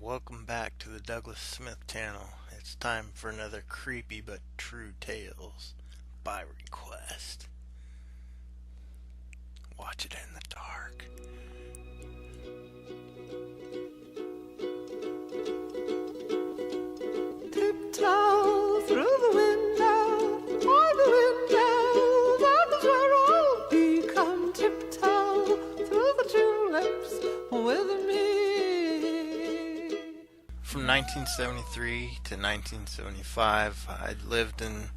welcome back to the Douglas Smith channel. It's time for another creepy but true tales by request. Watch it in the dark. Tiptoe through the window, by the window, that is where I'll be. Come tiptoe through the tulips with me. From 1973 to 1975, I lived in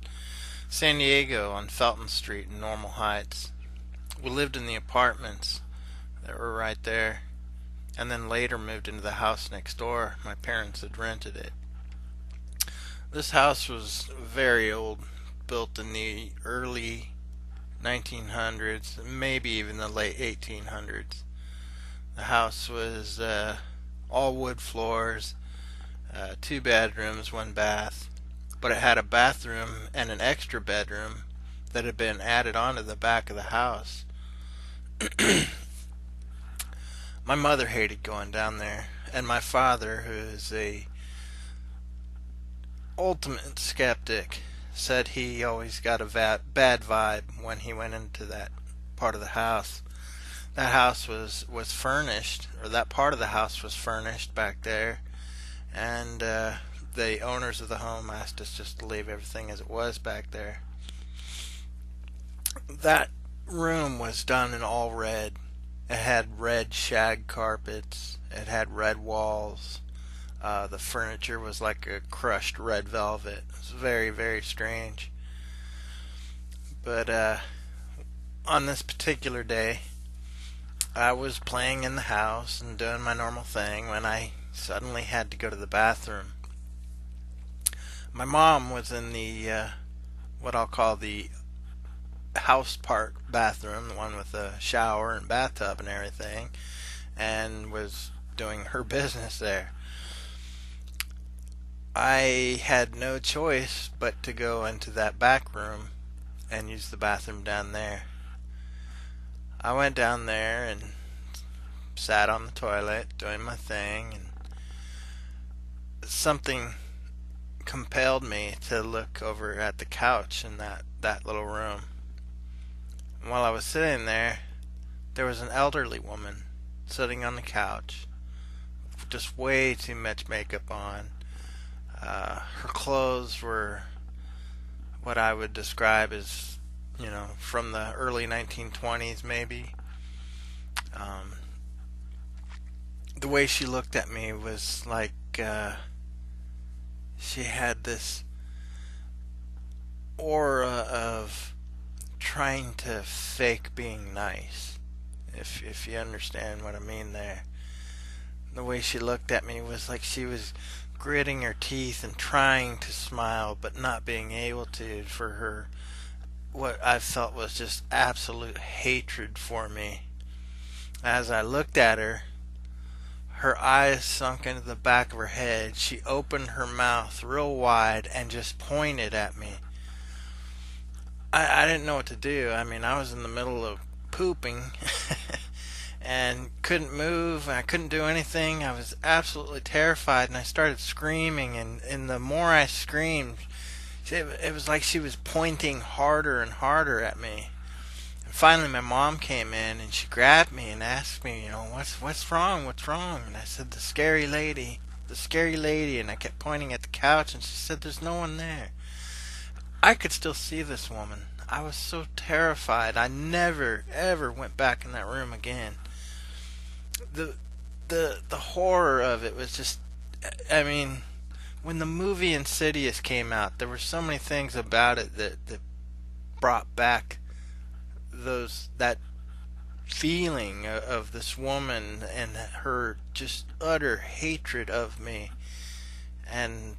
San Diego on Felton Street in Normal Heights. We lived in the apartments that were right there, and then later moved into the house next door. My parents had rented it. This house was very old, built in the early 1900s, maybe even the late 1800s. The house was all wood floors, 2 bedrooms, 1 bath, but it had a bathroom and an extra bedroom that had been added onto the back of the house. My mother hated going down there, and my father, who is a ultimate skeptic, said he always got a bad vibe when he went into that part of the house. That house was furnished, or that part of the house was furnished back there, and the owners of the home asked us just to leave everything as it was back there. That room was done in all red. It had red shag carpets. It had red walls. The furniture was like a crushed red velvet. It was very, very strange. But on this particular day, I was playing in the house and doing my normal thing when I suddenly had to go to the bathroom. My mom was in the what I'll call the house part bathroom, the one with a shower and bathtub and everything, and was doing her business there. I had no choice but to go into that back room and use the bathroom down there. I went down there and sat on the toilet doing my thing, and something compelled me to look over at the couch in that little room. And while I was sitting there, there was an elderly woman sitting on the couch, just way too much makeup on. Her clothes were what I would describe as, from the early 1920s maybe. The way she looked at me was like she had this aura of trying to fake being nice, if you understand what I mean there. The way she looked at me was like she was gritting her teeth and trying to smile but not being able to, for her what I felt was just absolute hatred for me. As I looked at her, her eyes sunk into the back of her head. She opened her mouth real wide and just pointed at me. I didn't know what to do. I mean, I was in the middle of pooping and couldn't move. I couldn't do anything. I was absolutely terrified, and I started screaming, and the more I screamed, it was like she was pointing harder and harder at me. And finally my mom came in, and she grabbed me and asked me, what's wrong, and I said, the scary lady, and I kept pointing at the couch, and she said, there's no one there. I could still see this woman. I was so terrified. I never ever went back in that room again. The horror of it was just, I mean, when the movie Insidious came out, there were so many things about it that brought back that feeling of this woman and her just utter hatred of me, and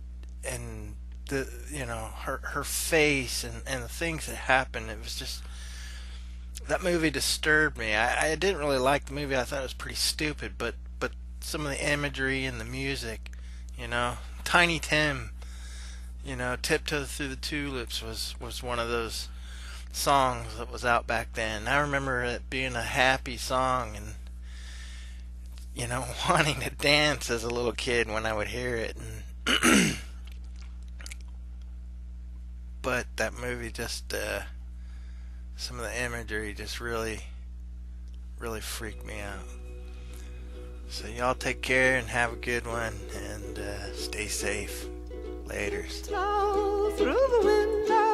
her face and the things that happened. It was just, that movie disturbed me. I didn't really like the movie. I thought it was pretty stupid, but some of the imagery and the music, Tiny Tim, Tiptoe Through the Tulips was one of those songs that was out back then. I remember it being a happy song, and wanting to dance as a little kid when I would hear it. And but that movie just, some of the imagery just really, really freaked me out. So y'all take care and have a good one, and stay safe. Laters. Through the window.